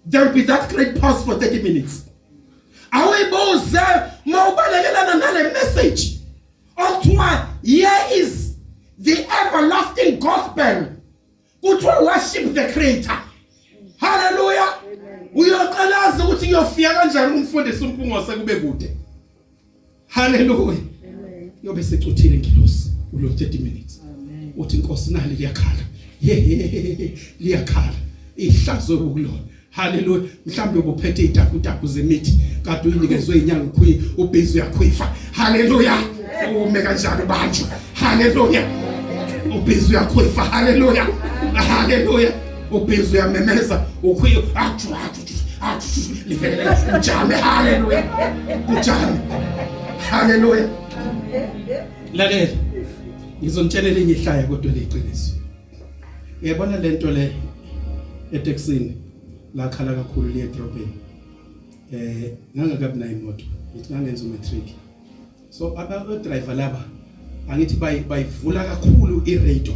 Speaker 3: There will be that great pause for 30 minutes. Awibuze mawubalekelana nale message. Okuthiwa here is the everlasting gospel. Kuthiwa worship the creator. Hallelujah. Uyoqalaza ukuthi ngiyofika kanjani umfundisi umpungo sekube kude. Hallelujah. Yobe secuthile ingilosi ulo 30 minutes. Uthi inkosi nali liyakhala. Liyakhala. Ihlazo ukulona. Hallelujah. Mhlambe ubuphethe idaku zemithi kade uyinikezwe inyanga ukhuyi ubhizi uyakhwifa. Hallelujah. Ume kanjani bantu. Hallelujah. Ubhizi uyakhwifa. Hallelujah. Hallelujah. Ubhizi uyamemeza ukhuyi livele ujame. Hallelujah. Ujame. Hallelujah. Lalela. Ngizontshelela engihlaya kodwa leqiniso. Uyabona lento le eTexini la khala kakhulu le edrobheni. Ngangakabi nayo imoto. Ngithi ngangenza umatric. So aba driver laba angithi bayivula kakhulu iradio.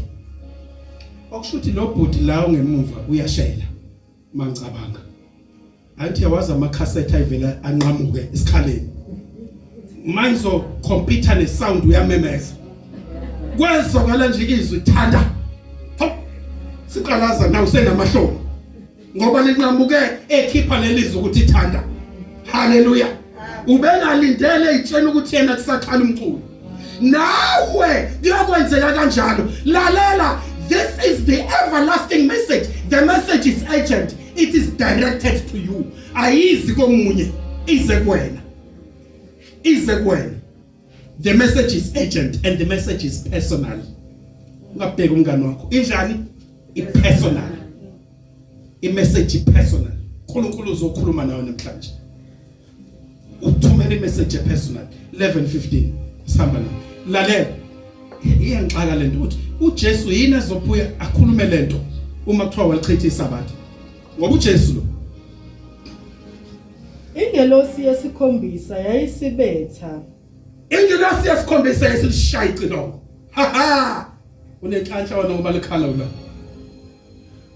Speaker 3: Okushuthi lo bhodi la ongemuva uyashela mangicabanga. Athi yawazi ama cassette ayivela anqamuke isikhaleni. Manje computer ne sound uyamemeza. Kwezokala nje izwi thanda. Siqalaza nawe senamahlobo. Ngoba linqamuke ekhipha lelizwi ukuthi thanda. Hallelujah. Ubengalindele itshena ukuthi yena kusakhala umculo. Nawe kuyokwenzeka kanjalo. Lalela, this is the everlasting message. The message is urgent. It is directed to you. Ayizi komunye, ize kuwena. Ize kuwena. The message is urgent and the message is personal. Ungabheka umngane wakho. Injani? Personal.
Speaker 1: i-message personal. uNkulunkulu uzokhuluma nawe namhlanje. Uthumela i-message personal 11:15 sihamba nawe. Lalela. Iyangixaka lento ukuthi uJesu yini ezobuya akhulume lento uma kuthiwa walichitha isabatha. Ngoba uJesu lo
Speaker 2: Ingelosi yesikhombisa yayisibetha.
Speaker 3: Ingelosi yesikhombisa yayisishaya icilongo. Ha.
Speaker 1: unenhlanhla wona ngoba lekhala la.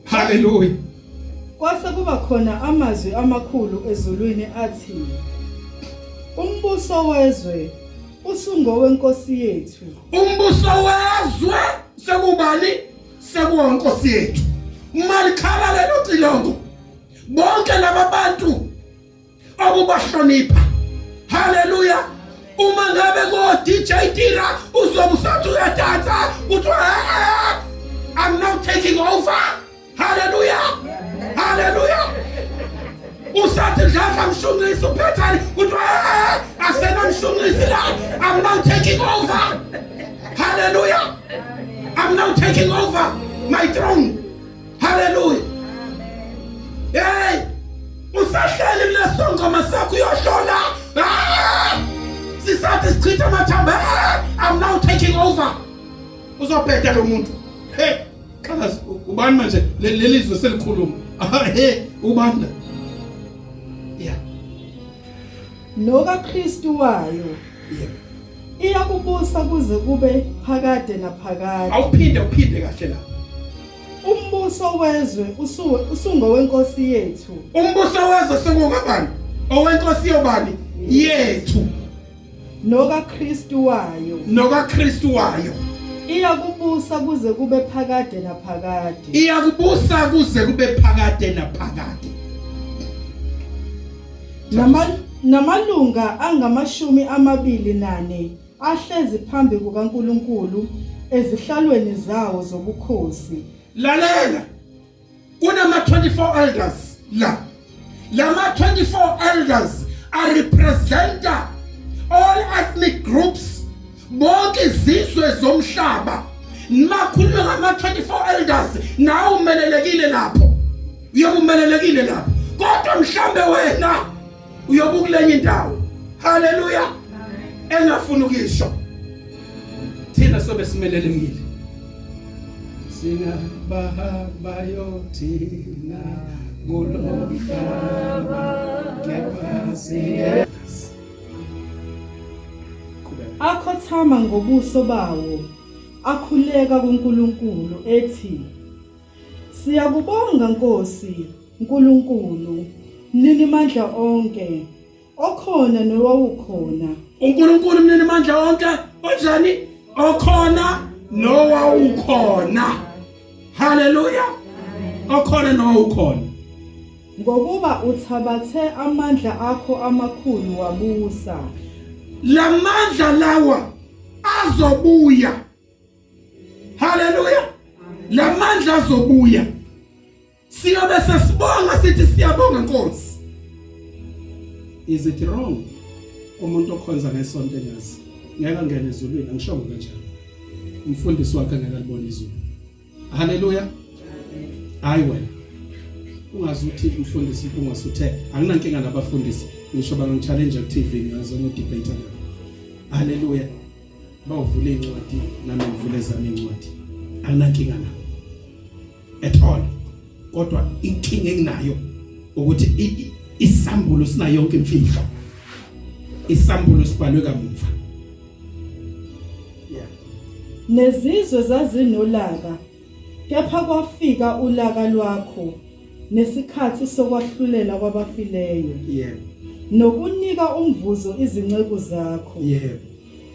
Speaker 1: Hallelujah.
Speaker 2: Kwase kuba khona amazwi amakhulu ezulwini athi umbuso wezwe usungowenkosi yethu.
Speaker 3: Umbuso wezwe sekubani? Sekuwonkosi yethu. Malikhala lelo cilongo. Bonke laba bantu okubahlonipha. Hallelujah. Uma ngabe ko DJ Tira uzobusathi uyadansa uthi I'm now taking over. Hallelujah. Hallelujah. Usathi dlala mshungisi uphethani uthi asena mshungisi la. I'm now taking over. Hallelujah. I'm now taking over my throne. Hallelujah. Hey, usahleli kulesongo masakho uyohlola. Sisathi sichitha amathamba. I'm now taking over. Uzophetha lo muntu.
Speaker 1: Hey, kazi ubani manje lelizwe selikhuluma. Hey, ubani? Yeah.
Speaker 2: Noka Kristu wayo.
Speaker 1: Yeah.
Speaker 2: Iyakubusa kuze kube phakade naphakade.
Speaker 1: Awuphinde kahle la.
Speaker 2: Umbuso wezwe usungowenkosi yethu.
Speaker 3: Umbuso wezwe sekungabani? Owenkosi yobani? Yethu.
Speaker 2: Noka Kristu wayo.
Speaker 3: Noka Kristu wayo.
Speaker 2: Iyakubusa kuze kube phakade naphakade.
Speaker 3: Iyakubusa kuze kube phakade naphakade.
Speaker 2: Namalunga angama24 ahlezi phambi kukaNkulunkulu ezihlalweni zawo zobukhosi.
Speaker 3: Lalela. Kunama 24 elders la. Lama 24 elders are represent all ethnic groups. Bonke izizwe zomhlaba. Makhulunywa ngama 24 elders na umelelekile lapho. Uyokumelelekile lapho. Kodwa mhlambe wena uyobukulenye indawo. Hallelujah. Engafuni ukisho.
Speaker 1: Thina sobe simelelekile. Singabahamba yothina kulomhlaba kepha
Speaker 2: Akhothama ngobuso bawo akhuleka kuNkulunkulu ethi Siyakubonga Nkosi Nkulunkulu nini mandla onke okhona nowawukhona.
Speaker 3: uNkulunkulu mnini mandla onke onjani? Okhona nowawukhona. Hallelujah. Okhona nowawukhona.
Speaker 2: Ngokuba uthabathe amandla akho amakhulu wabusa.
Speaker 3: Lamandla lawa azobuya. Hallelujah. Lamandla azobuya. Siyobe sesibonga sithi siyabonga Nkosi.
Speaker 1: Is it wrong? Umuntu okhonza ngesonto engazi ngeke angene ezulwini angisho kanjalo. Umfundisi wakhe ngeke alibone izulu. Hallelujah. Hayi wena. Ungazi ukuthi umfundisi ungasuthe anginankinga nabafundisi ngisho bangichallenge ku TV ngazo no debate ngabo. Hallelujah. Bawuvula incwadi nami ngivule zami incwadi. Anginankinga nabo. At all. Kodwa inkinga enginayo ukuthi isambulo sina yonke imfihlo. Isambulo sibhalwe kamuva. Yeah.
Speaker 2: Nezizwe zazinolaka kepha kwafika ulaka lwakho nesikhathi sokwahlulela kwabafileyo.
Speaker 1: Yeah.
Speaker 2: Nokunika umvuzo izinceku zakho.
Speaker 1: Yeah.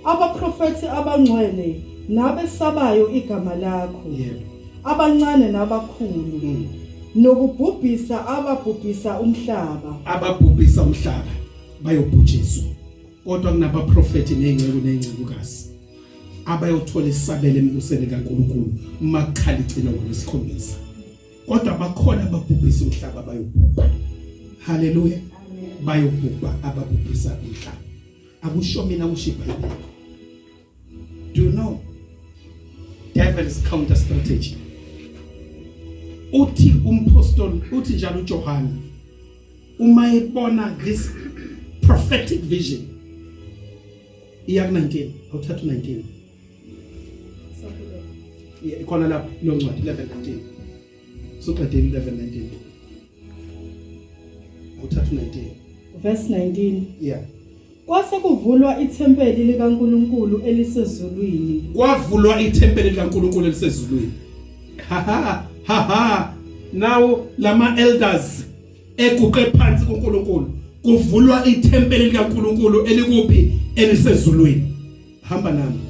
Speaker 2: Abaprofeti abangcwele nabesabayo igama lakho.
Speaker 1: Yeah.
Speaker 2: Abancane nabakhulu. Nokubhubhisa ababhubhisa umhlaba.
Speaker 1: Ababhubhisa umhlaba bayobhujiswa. Kodwa kunabaprofeti nezincekukazi abayothola isabelo embusweni kaNkulunkulu makhala icilo ngokwesikhombisa. Kodwa bakhona ababhubhisa umhlaba bayobhubha. Hallelujah. Bayobhubha ababhubhisa umhlaba. Akusho mina kusho iBhayibheli. Do you know devil's counter strategy? uthi umpostoli uthi njalo uJohane uma ebona this prophetic vision iyak 19 awuthatha 19 yeah khona lapha lo ncwadi 11:19 soqedela 11:19 awuthatha 19
Speaker 2: verse 19
Speaker 1: yeah
Speaker 2: kwase kuvulwa ithempeli likaNkuluNkulu elisezulwini
Speaker 1: kwavulwa ithempeli likaNkuluNkulu elisezulwini ha now lama elders eguqe phansi kuNkulunkulu kuvulwa ithempeli likaNkulunkulu elikuphi elisezulwini hamba nami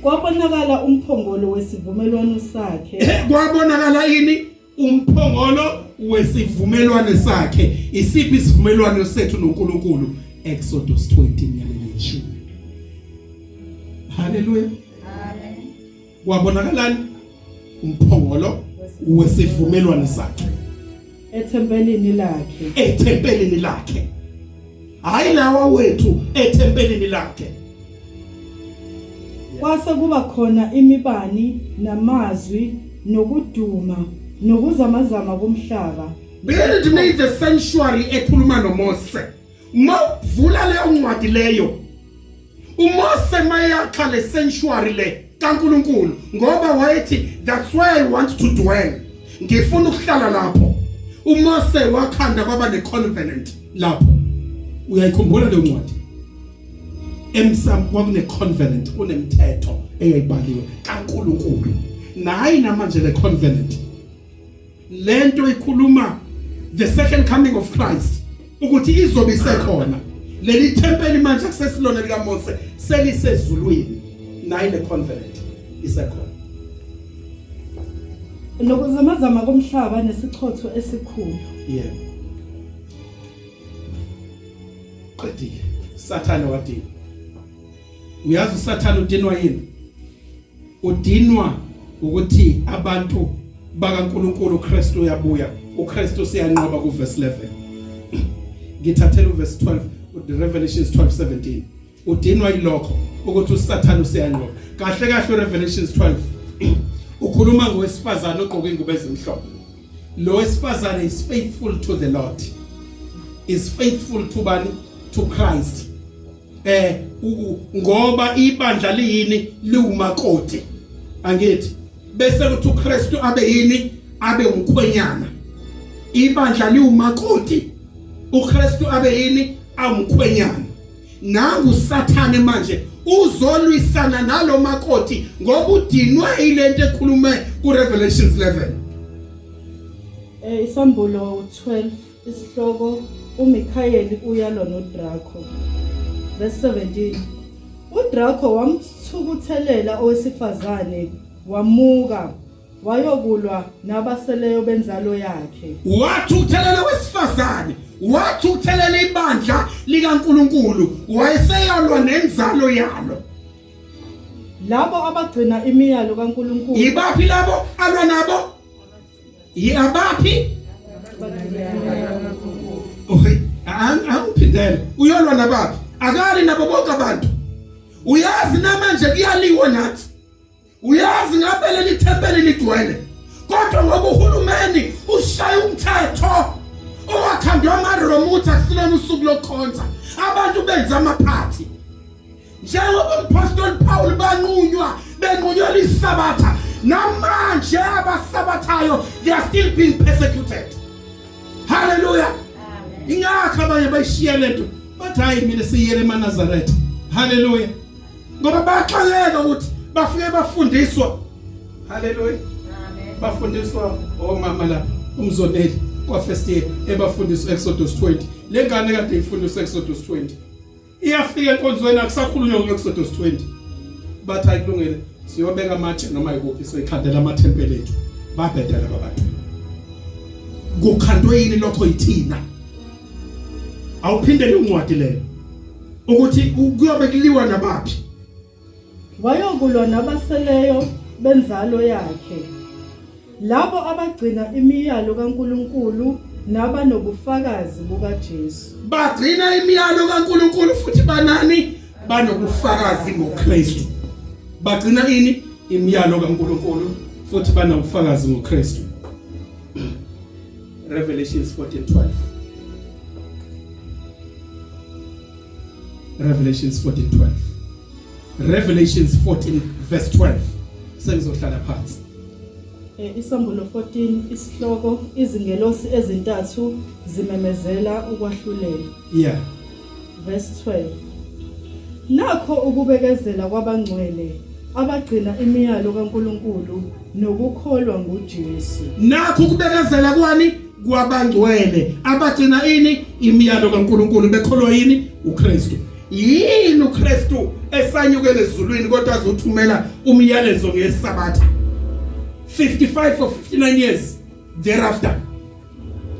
Speaker 2: kwabonakala umphongolo wesivumelwano sakhe
Speaker 1: kwabonakala ini umphongolo wesivumelwano sakhe isiphi isivumelwano sethu noNkulunkulu Exodus 20 nyalelithi haleluya amen kwabonakalani umphongolo wesivumelwano sakhe
Speaker 2: ethempelini lakhe hayi lawa wethu ethempelini lakhe kwase kuba khona imibani namazwi nokuduma nokuzamazama komhlaba build me the sanctuary ekhuluma noMose mawuvula leyo ncwadi leyo uMose mayakha le sanctuary le kaNkuluNkulu ngoba wayethi that's where I want to dwell ngifuna ukuhlala lapho uMose wakhanda kwaba ne covenant lapho uyayikhumbula leyo ncwadi emsam kwakune covenant kunemthetho eyayibhaliwe kaNkuluNkulu nayi namanje le covenant lento ikhuluma the second coming of Christ ukuthi izobe isekhona leli tempeli manje kusesilona lika Mose selisezulwini nayi le covenant isekhona nokuzamazama komhlaba nesichotho esikhulu
Speaker 1: yeah qedile Sathane wadini uyazi uSathane udinwa yini udinwa ukuthi abantu bakaNkuluNkulu uKristu uyabuya uKristu siyanqoba ku verse 11 ngithathela verse 12 the Revelations 12:17 udinwa yilokho ukuthi uSathane usiyanqoba kahle Revelations 12 ukhuluma ngowesifazane ogqoke ingubo ezimhlophe lo wesifazane is faithful to the Lord is faithful to bani to Christ ngoba ibandla liyini liwumakoti angithi bese kuthi uKristu abe yini abe umkhwenyana ibandla liwumakoti uKristu abe yini amkhwenyana nangu uSathane manje uzolwisana nalo makoti ngoba udinwe ilento ekhulume ku Revelations 11
Speaker 2: isambulo 12 isihloko uMikhayeli uyalwa noDraco verse 17 uDraco wamthukuthelela owesifazane wamuka wayokulwa nabaseleyo benzalo yakhe
Speaker 1: wathukuthelela owesifazane wathukuthelela ibandla likaNkuluNkulu wayeseyalwa nenzalo yalo
Speaker 2: labo abagcina imiyalo kaNkuluNkulu
Speaker 1: ibaphi labo alwa nabo yabaphi angiphindele uyolwa nabaphi akali nabo bonke abantu uyazi namanje kuyaliwa nathi uyazi ngabele lithempeli ligcwele kodwa ngoba uhulumeni ushaya umthetho owakhandwa amaRomutha kusilona usuku lokhonza abantu benza amaphathi njengoba uMpostoli Paul benqunywa isabatha namanje abasabathayo they are still being persecuted hallelujah ingakho abanye bayishiya lento bathi hayi mina siyele eNazaretha hallelujah ngoba baxakeka ukuthi bafike bafundiswa hallelujah amen bafundiswa omama la umzoneli kwa first year ebafundiswa Exodus 20 lengane kade ifundiswa Exodus 20 iyafika enkonzweni akusakhulunywa ngoExodus 20 bathi ayikulungele siyobeka amatshe noma yikuphi soyikhandela amathempeli ethu babhedela abantu kukhandwe yini lokho yithina awuphindele uncwadi leyo ukuthi kuyobe kuliwa nabaphi
Speaker 2: wayokulwa nabaseleyo benzalo yakhe labo abagcina imiyalo kaNkuluNkulu naba nobufakazi bukaJesu
Speaker 1: bagcina imiyalo kaNkuluNkulu futhi banani banobufakazi ngoKristu bagcina ini imiyalo kaNkuluNkulu futhi banobufakazi ngoKristu Revelations 14:12. Revelations 14:12. Revelations 14 verse 12. Sengizohlala phansi.
Speaker 2: Isambulo 14 isihloko izingelosi ezintathu zimemezela ukwahlulela.
Speaker 1: Yeah.
Speaker 2: Verse 12. Nakho ukubekezela kwabangcwele abagcina imiyalo kaNkuluNkulu nokukholwa nguJesu.
Speaker 1: Nakho ukubekezela kwani kwabangcwele abagcina ini imiyalo kaNkuluNkulu bekholwa yini uKristu. Yini uKristu esanyukele ezulwini kodwa azothumela umyalezo ngeSabatha 55 or 59 years thereafter.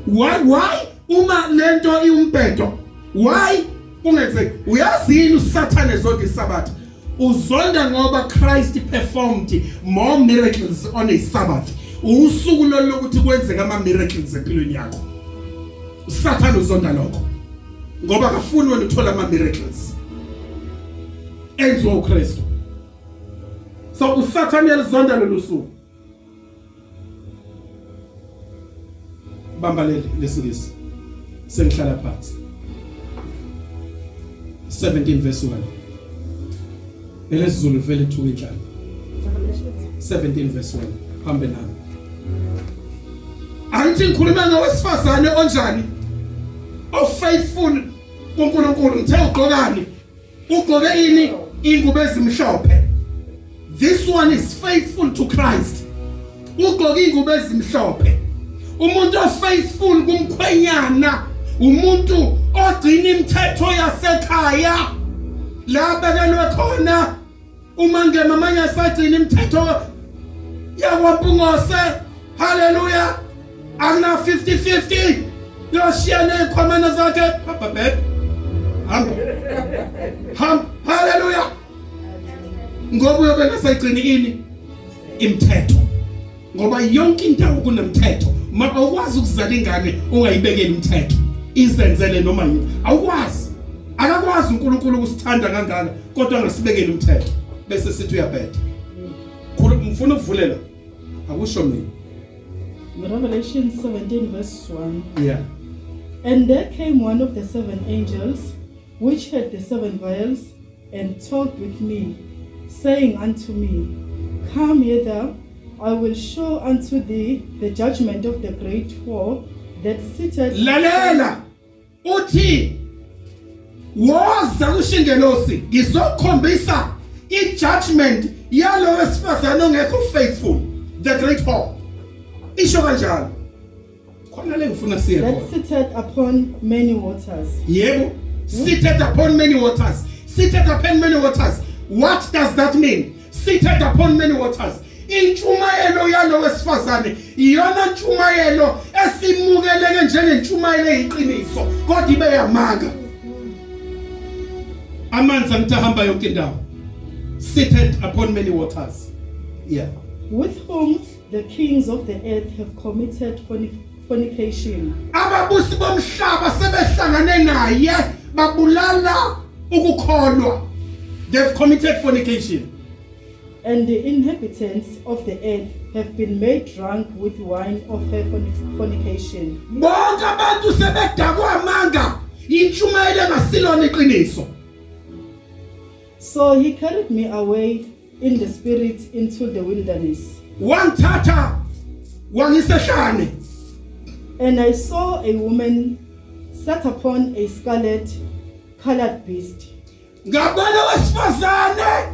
Speaker 1: Why uma lento iumbhedo? Why ungeze uyazini uSathane zonke iSabatha uzonda ngoba Christ performed more miracles on a Sabbath. Usuku lokuthi kwenzeka ama miracles empilweni yakho. uSathane uzonda lokho ngoba akafuni wena uthola ama miracles enziwa uKristu. So uSathane yalizonda lolusuku. Bambalele lesingisi sengihlala phansi. 17 verse 1. Elesizulu vele thuke njalo. 17 verse 1. Hambe nami. Angithi ngikhuluma ngowesifazane onjani? Faithful kuNkulunkulu. Ngithe ugqokani? Ugqoke ini? Ingubo ezimhlophe. This one is faithful to Christ. Ugqoke ingubo ezimhlophe. Umuntu ofaithful kumkhwenyana, umuntu ogcina imithetho yasekhaya la bekelwe khona. Uma ngemama yasagcina imithetho yakwaMpungose. Hallelujah. Akuna 50-50. Yoshiyana ekhomana zakhe. Papa babe. Hallelujah. Ngoba uyobe ngasayigcina ini imithetho. Ngoba yonke indawo kunemthetho. Awukwazi ukuzala ingane ungayibekeli imithetho. Izenzele noma yini. Awukwazi. Akakwazi uNkulunkulu ukusithanda kangaka kodwa angasibekeli imithetho. Bese sithi uyabheda. Ngifuna ukuvulela. Akusho mina.
Speaker 2: Revelation 17 verse 1.
Speaker 1: Yeah.
Speaker 2: And there came one of the 7 angels, which had the 7 vials, and talked with me, saying unto me, Come hither, I will show unto thee the judgment of the great whore that sitteth.
Speaker 1: Lalela uthi woza ushingelosi ngizokhombisa ijudgment yalo wesifazane ongekho faithful, the great whore. Isho kanjalo. Khona le ngifuna siye
Speaker 2: That
Speaker 1: khona.
Speaker 2: sitteth upon many waters.
Speaker 1: Yebo, seated upon many waters. Seated upon many waters. What does that mean? Seated upon many waters. Intshumayelo yalo wesifazane iyona ntshumayelo esimukeleke njengentshumayelo eyiqiniso kodwa ibe yamanga. Amanzi angitahamba yonke indawo. Seated upon many waters. Yeah.
Speaker 2: With whom the kings of the earth have committed fornication.
Speaker 1: Ababusi bomhlaba sebehlangane naye babulala ukukholwa. They've committed fornication.
Speaker 2: And the inhabitants of the earth have been made drunk with wine of her fornication.
Speaker 1: Bonke abantu sebedakwa amanga intshumayelo engasilona iqiniso.
Speaker 2: So he carried me away in the spirit into the wilderness.
Speaker 1: Wangithatha wangisehlane.
Speaker 2: And I saw a woman sat upon a scarlet colored beast,
Speaker 1: Ngabona wesifazane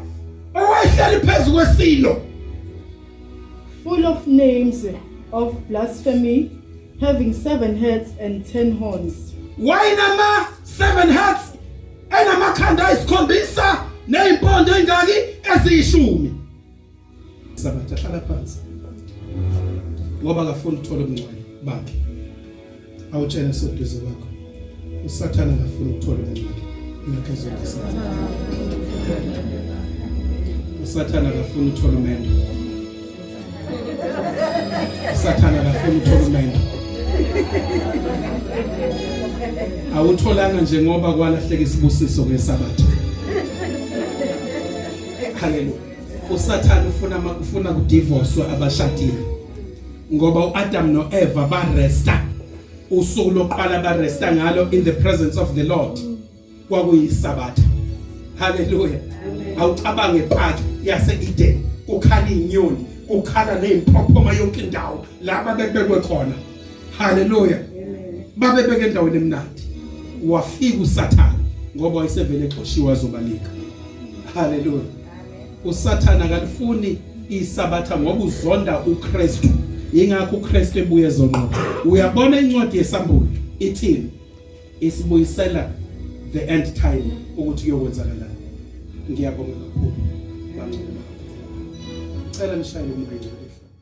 Speaker 1: owayehleli phezu kwesilo.
Speaker 2: full of names of blasphemy, having 7 heads and 10 horns.
Speaker 1: Wayinama 7 heads enamakhanda ayisikhombisa neimpondo engaki eziyishumi. Sabatha hlala phansi. Ngoba akafuni ukuthola ubungcwele bakhe. Awutshela soduze kwakho. uSathane akafuni ukuthola ubungcwele. Ngakho uSathane akafuni ukuthola umendo. uSathane akafuni ukuthola umendo. Awutholanga nje ngoba kwalahleka isibusiso ngeSabatha. Hallelujah. uSathane ufuna kudivorce abashadile ngoba uAdam noEva baresta usuku lokuqala baresta ngalo in the presence of the Lord kwakuyisabatha. Hallelujah. Awucabange park yase Eden kukhala inyoni kukhala nezimpophoma yonke indawo laba bebekwe khona. Hallelujah. Babebeke endaweni emnandi. Wafika uSathane ngoba wayesevele exoshiwe azobalika. Hallelujah. uSathane akalifuni isabatha ngoba uzonda uKristu. Ingakho uKristu ebuye zonqo. Uyabona incwadi yesambulo ithini? Isibuyisela the end time ukuthi kuyokwenzakalani. Ngiyabonga kakhulu. Bangcwele. Cela nishayele umoya.